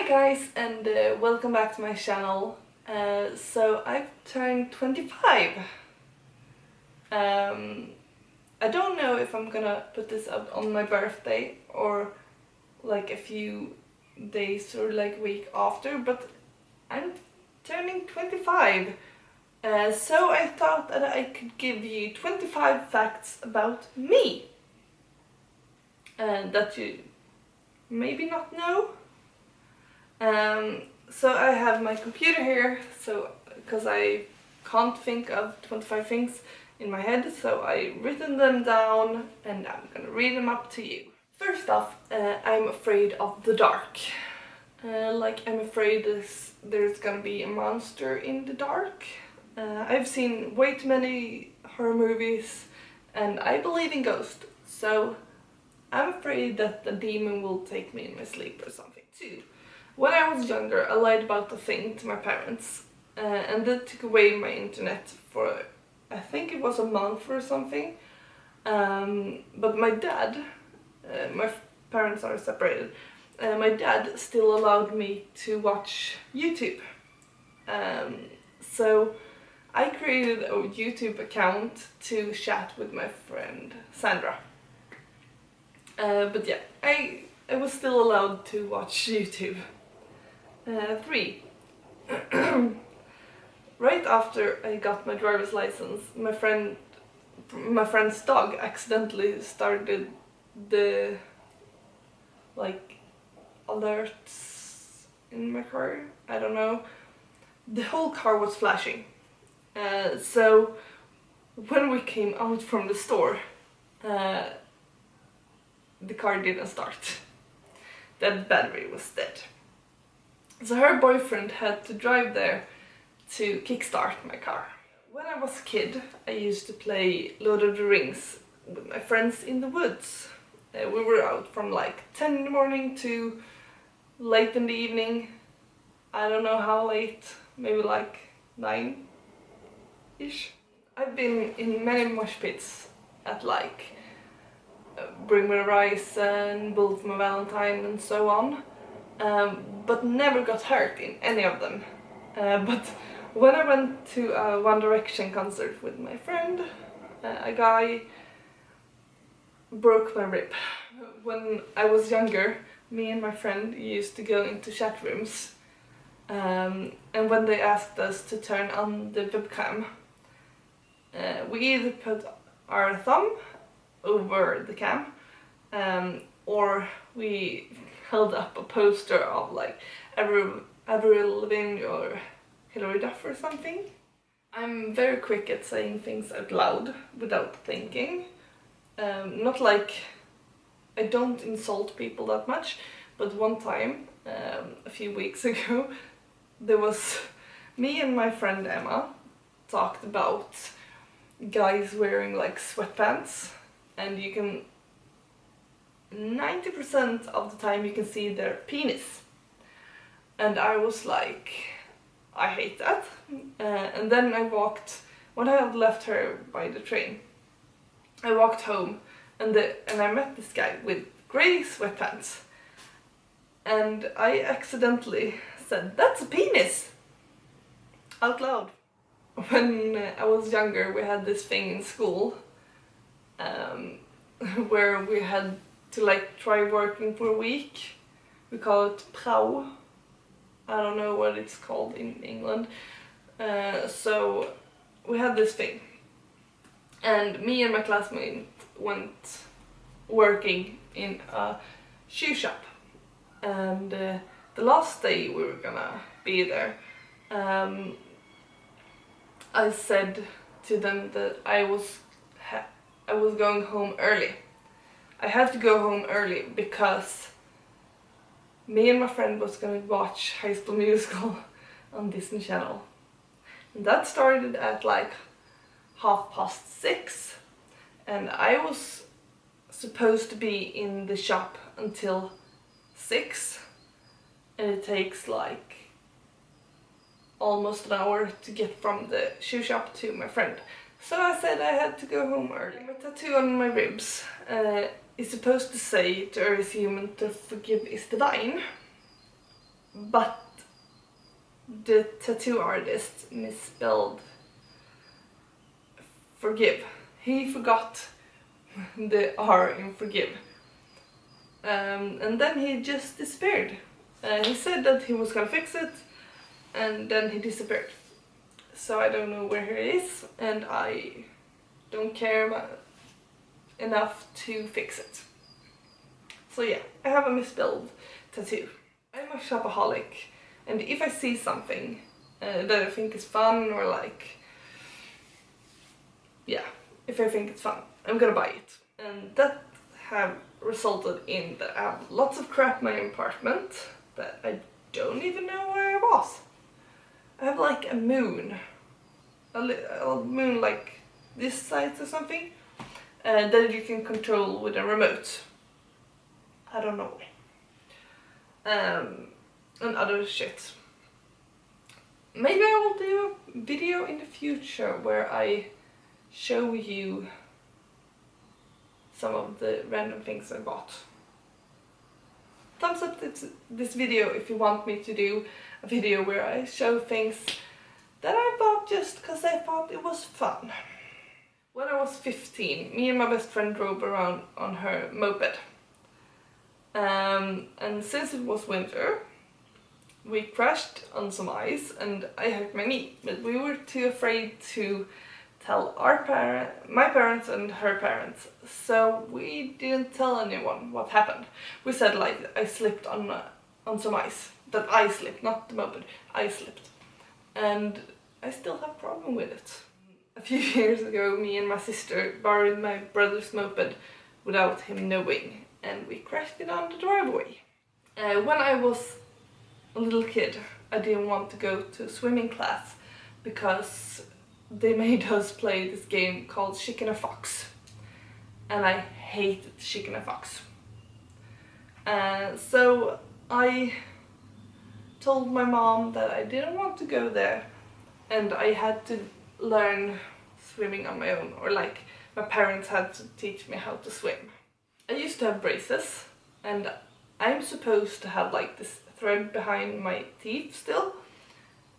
Hi guys, and welcome back to my channel. So I've turned 25. I don't know if I'm gonna put this up on my birthday or like a few days or like a week after, but I'm turning 25. So I thought that I could give you 25 facts about me that you maybe not know. So I have my computer here, so because I can't think of 25 things in my head, so I've written them down and I'm gonna read them up to you. First off, I'm afraid of the dark. I'm afraid there's gonna be a monster in the dark. I've seen way too many horror movies and I believe in ghosts, so I'm afraid that the demon will take me in my sleep or something too. When I was younger, I lied about the thing to my parents, and they took away my internet for, I think it was a month or something. But my dad, my parents are separated, my dad still allowed me to watch YouTube. So I created a YouTube account to chat with my friend Sandra. But yeah, I was still allowed to watch YouTube. 3. Right after I got my driver's license, my friend's dog accidentally started the alerts in my car. I don't know. The whole car was flashing. So when we came out from the store, the car didn't start. The battery was dead. So her boyfriend had to drive there to kickstart my car. When I was a kid, I used to play Lord of the Rings with my friends in the woods. We were out from like 10 in the morning to late in the evening. I don't know how late, maybe like 9-ish. I've been in many mosh pits at Bring Me the Horizon, Bullet for My Valentine and so on. But never got hurt in any of them. But when I went to a One Direction concert with my friend, a guy broke my rib. When I was younger, me and my friend used to go into chat rooms, and when they asked us to turn on the webcam, we either put our thumb over the cam, or we held up a poster of like Avril Lavigne or Hilary Duff or something. I'm very quick at saying things out loud without thinking. Not like I don't insult people that much, but one time, a few weeks ago, there was me and my friend Emma talked about guys wearing like sweatpants, and you can 90% of the time you can see their penis. And I was like, I hate that. And then when I had left her by the train, I walked home and I met this guy with grey sweatpants. And I accidentally said, "That's a penis!" out loud. When I was younger, we had this thing in school where we had to try working for a week. We call it prao. I don't know what it's called in England. So we had this thing, and me and my classmate went working in a shoe shop, and the last day we were gonna be there, I said to them that I was going home early. I had to go home early because me and my friend was gonna watch High School Musical on Disney Channel. And that started at 6:30, and I was supposed to be in the shop until 6, and it takes almost an hour to get from the shoe shop to my friend. So I said I had to go home early. My tattoo on my ribs is supposed to say, "To err is human, to forgive is divine." but the tattoo artist misspelled forgive. He forgot the R in forgive. And then he just disappeared. He said that he was gonna fix it, and then he disappeared. So I don't know where he is, and I don't care enough to fix it. So yeah, I have a misspelled tattoo. I'm a shopaholic, and if I see something that I think is fun, or like, yeah, if I think it's fun, I'm gonna buy it. And that have resulted in that I have lots of crap in my apartment that I don't even know where it was. I have like a moon, a moon like this size or something, that you can control with a remote. I don't know. And other shit. Maybe I will do a video in the future where I show you some of the random things I bought. Thumbs up this video if you want me to do a video where I show things that I bought just because I thought it was fun. When I was 15, me and my best friend drove around on her moped. And since it was winter, we crashed on some ice and I hurt my knee, but we were too afraid to tell my parents and her parents, so we didn't tell anyone what happened. We said like I slipped on some ice. That I slipped, not the moped, I slipped. And I still have a problem with it. A few years ago, me and my sister borrowed my brother's moped without him knowing, and we crashed it on the driveway. When I was a little kid, I didn't want to go to swimming class because they made us play this game called Chicken and Fox, and I hated Chicken and Fox. So I told my mom that I didn't want to go there, and I had to learn swimming on my own, or like my parents had to teach me how to swim. I used to have braces, and I'm supposed to have like this thread behind my teeth still,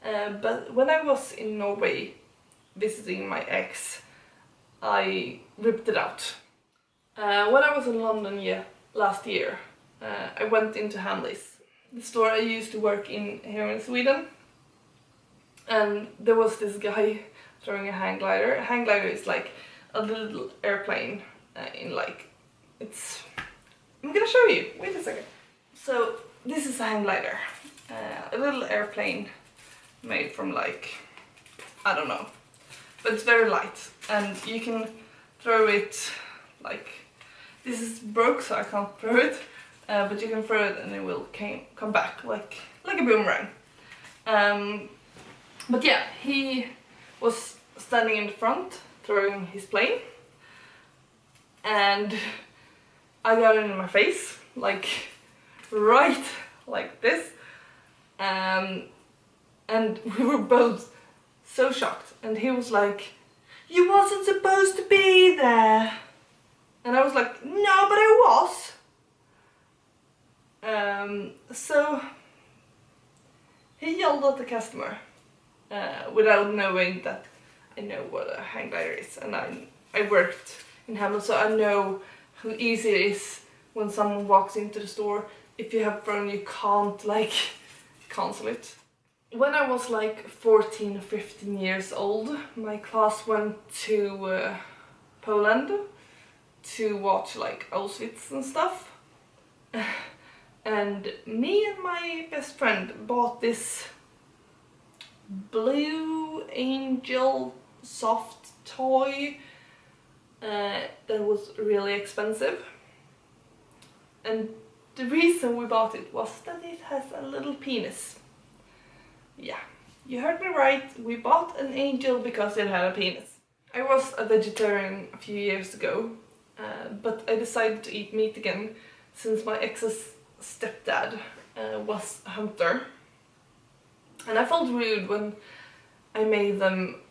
but when I was in Norway visiting my ex, I ripped it out. When I was in London last year, I went into Hamleys, the store I used to work in here in Sweden, and there was this guy throwing a hang glider. A hang glider is like a little airplane in like, I'm gonna show you, wait a second. So this is a hang glider, a little airplane made from like, I don't know, but it's very light, and you can throw it like, this is broke so I can't throw it, but you can throw it and it will come back like a boomerang. But yeah, he was standing in the front throwing his plane, and I got it in my face, like right like this, and we were both so shocked, and he was like, "You wasn't supposed to be there," and I was like, "No, but I was." So he yelled at the customer without knowing that I know what a hang glider is, and I worked in Hamlet, so I know how easy it is when someone walks into the store. If you have thrown, you can't like cancel it. When I was like 14 or 15 years old, my class went to Poland to watch like Auschwitz and stuff. And me and my best friend bought this Blue Angel soft toy that was really expensive. And the reason we bought it was that it has a little penis. Yeah, you heard me right, we bought an angel because it had a penis. I was a vegetarian a few years ago, but I decided to eat meat again since my ex's stepdad was a hunter. And I felt rude when I made them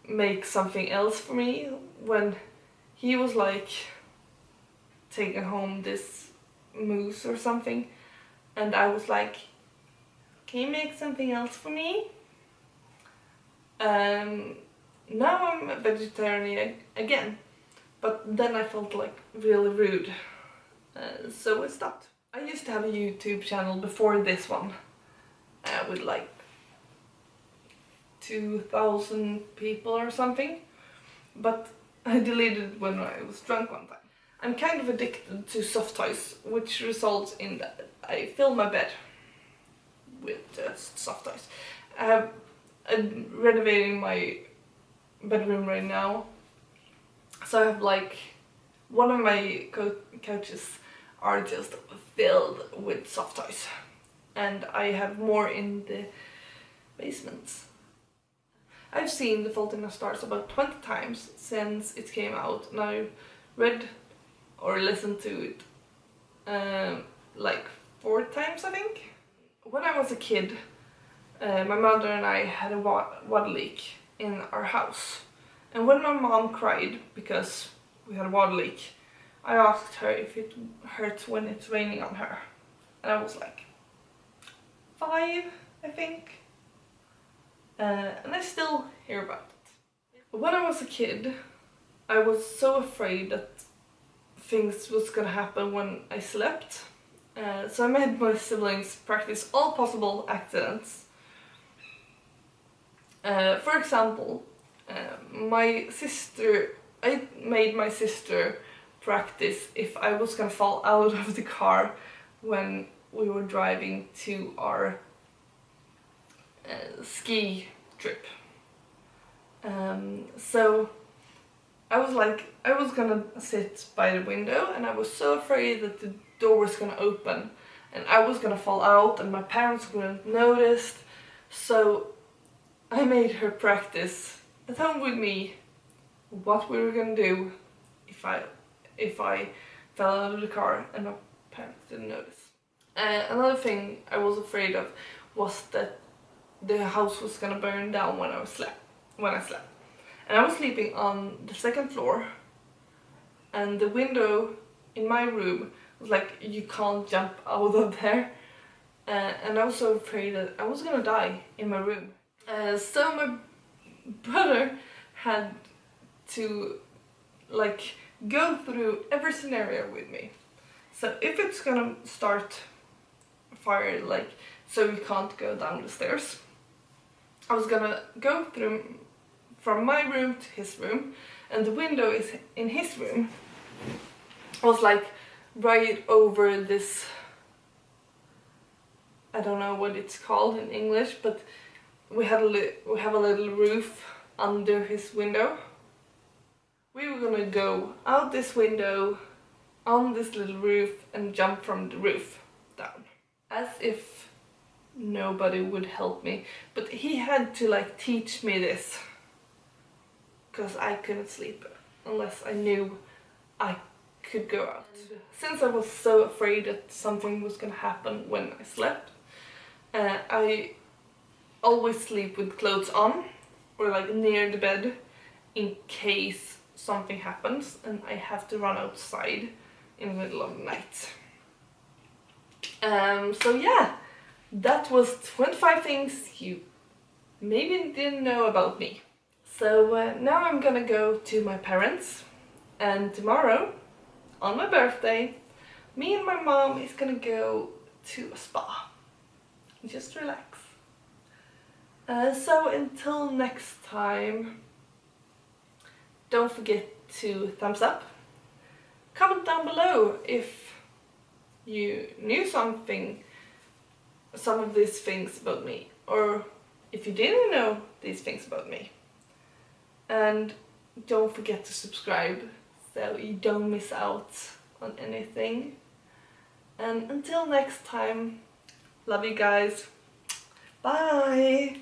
make something else for me, when he was like taking home this moose or something, and I was like, can you make something else for me? Now I'm a vegetarian again, but then I felt like really rude, so I stopped. I used to have a YouTube channel before this one, with like 2,000 people or something, but I deleted it when I was drunk one time. I'm kind of addicted to soft toys, which results in that I fill my bed with just soft toys. I'm renovating my bedroom right now, so I have like one of my couches are just filled with soft toys, and I have more in the basement. I've seen The Fault in Our Stars about 20 times since it came out, and I've read or listened to it like 4 times, I think. When I was a kid, my mother and I had a water leak in our house, and when my mom cried because we had a water leak, I asked her if it hurts when it's raining on her, and I was like 5, I think. And I still hear about it. When I was a kid, I was so afraid that things was gonna happen when I slept. So I made my siblings practice all possible accidents. For example, I made my sister practice if I was gonna fall out of the car when we were driving to our ski trip. So I was gonna sit by the window, and I was so afraid that the door was gonna open and I was gonna fall out and my parents wouldn't notice. So I made her practice at home with me what we were gonna do if I fell out of the car and my parents didn't notice. Another thing I was afraid of was that the house was gonna burn down when I slept. And I was sleeping on the 2nd floor, and the window in my room was like, you can't jump out of there. And I was so afraid that I was gonna die in my room. So my brother had to like go through every scenario with me. So if it's gonna start a fire, like so we can't go down the stairs, I was gonna go through from my room to his room, and the window is in his room. I was like right over this, I don't know what it's called in English, but we have a little roof under his window. We were gonna go out this window on this little roof and jump from the roof down. As if nobody would help me, but he had to like teach me this, because I couldn't sleep unless I knew I could go out. Since I was so afraid that something was gonna happen when I slept, I always sleep with clothes on or like near the bed in case something happens and I have to run outside in the middle of the night. So yeah, that was 25 things you maybe didn't know about me. So now I'm gonna go to my parents, and tomorrow, on my birthday, me and my mom is gonna go to a spa. Just relax. So until next time, don't forget to thumbs up. Comment down below if you knew some of these things about me, or if you didn't know these things about me. And don't forget to subscribe so you don't miss out on anything. And until next time, love you guys. Bye!